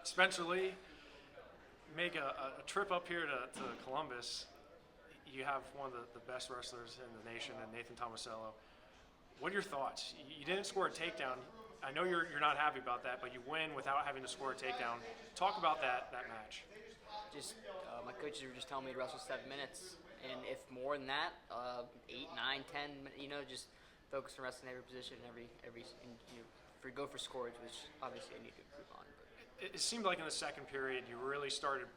Spencer Lee, make a trip up here to Columbus. You have one of the best wrestlers in the nation, and Nathan Tomasello. What are your thoughts? You didn't score a takedown. I know you're not happy about that, but you win without having to score a takedown. Talk about that match. Just my coaches were just telling me to wrestle 7 minutes, and if more than that, 8, 9, 10, just focus on wrestling every position, go for scores, which obviously I need to improve on. It seemed like in the second period you really started,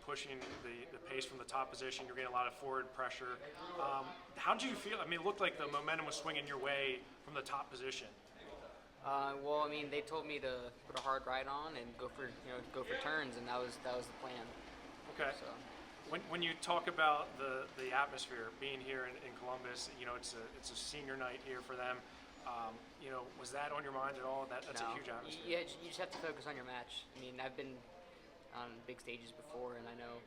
pushing the pace from the top position. You're getting a lot of forward pressure. How did you feel? I mean, it looked like the momentum was swinging your way from the top position. They told me to put a hard right on and go for turns, and that was the plan. Okay. So. When you talk about the atmosphere being here in Columbus, it's a senior night here for them. Was that on your mind at all? That's No. a huge atmosphere. Yeah, you just have to focus on your match. I mean, I've been on big stages before, and I know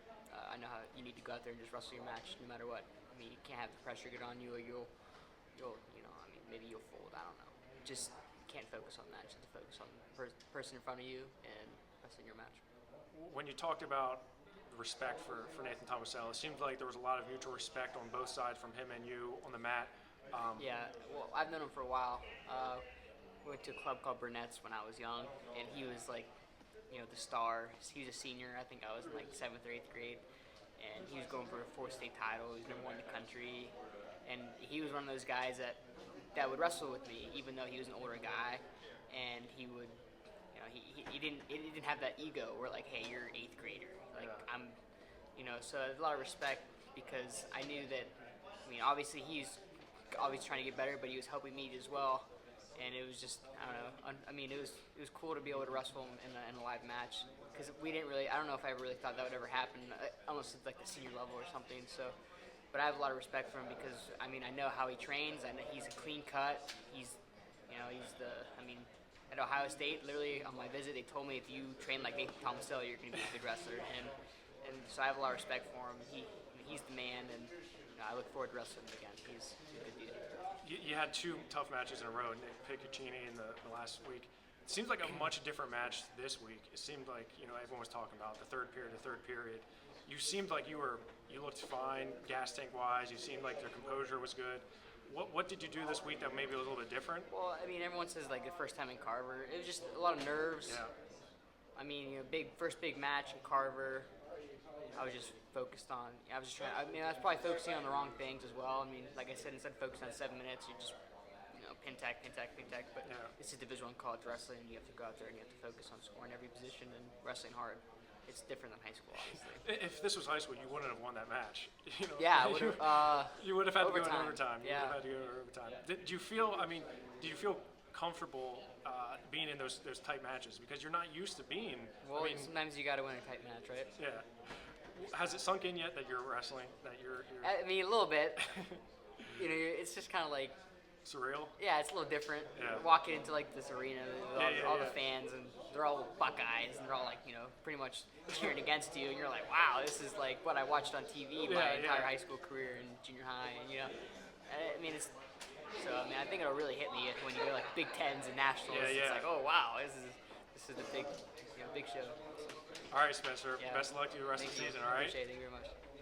how you need to go out there and just wrestle your match no matter what. I mean, you can't have the pressure get on you, or maybe you'll fold. I don't know. Just can't focus on that. Just have to focus on the person in front of you and wrestling your match. When you talked about respect for Nathan Tomasello, it seems like there was a lot of mutual respect on both sides from him and you on the mat. Well, I've known him for a while. We went to a club called Burnett's when I was young, and he was like, the star. He was a senior. I think I was in like 7th or 8th grade, and he was going for a 4th state title. He was #1 in the country, and he was one of those guys that would wrestle with me, even though he was an older guy, and he would, he didn't have that ego. Where like, hey, you're 8th grader, like I'm, so there's a lot of respect because I knew that. I mean, obviously he's always trying to get better, but he was helping me as well, and it was just I don't know. It was cool to be able to wrestle him in a live match because we didn't really. I don't know if I ever really thought that would ever happen, unless it's like the senior level or something. So, but I have a lot of respect for him because I know how he trains. I know he's a clean cut. He's at Ohio State, literally on my visit, they told me if you train like Nathan Tomasello, you're going to be a good wrestler, and so I have a lot of respect for him. He's the man, and I look forward to wrestling him again. He's a good dude. You had 2 tough matches in a row, Nick Picciccini in the last week. It seems like a much different match this week. It seemed like everyone was talking about the third period. You seemed like you looked fine, gas tank wise. You seemed like your composure was good. What did you do this week that maybe was a little bit different? Well, everyone says like the first time in Carver, it was just a lot of nerves. Yeah. First big match in Carver. I was just focused on. I was probably focusing on the wrong things as well. Like I said, instead of focusing on 7 minutes, you just pin tack. But It's a Division I college wrestling, and you have to go out there and you have to focus on scoring every position and wrestling hard. It's different than high school, obviously. If this was high school, you wouldn't have won that match. Yeah, you would have had to go in overtime. Yeah. Did you feel? Did you feel comfortable being in those tight matches because you're not used to being? Well, sometimes you got to win a tight match, right? Yeah. Has it sunk in yet that you're wrestling? That you're... a little bit. It's just kind of like surreal. Yeah, it's a little different. Yeah. Walking into like this arena with all the fans, and they're all Buckeyes, and they're all like pretty much cheering against you, and you're like, wow, this is like what I watched on TV my entire high school career and junior high, and I think it'll really hit me when you go like Big Tens and Nationals. Yeah. It's like, oh wow, this is a big show. All right, Spencer. Yeah. Best of luck to you the rest of the season. All right. Appreciate it. Thank you very much.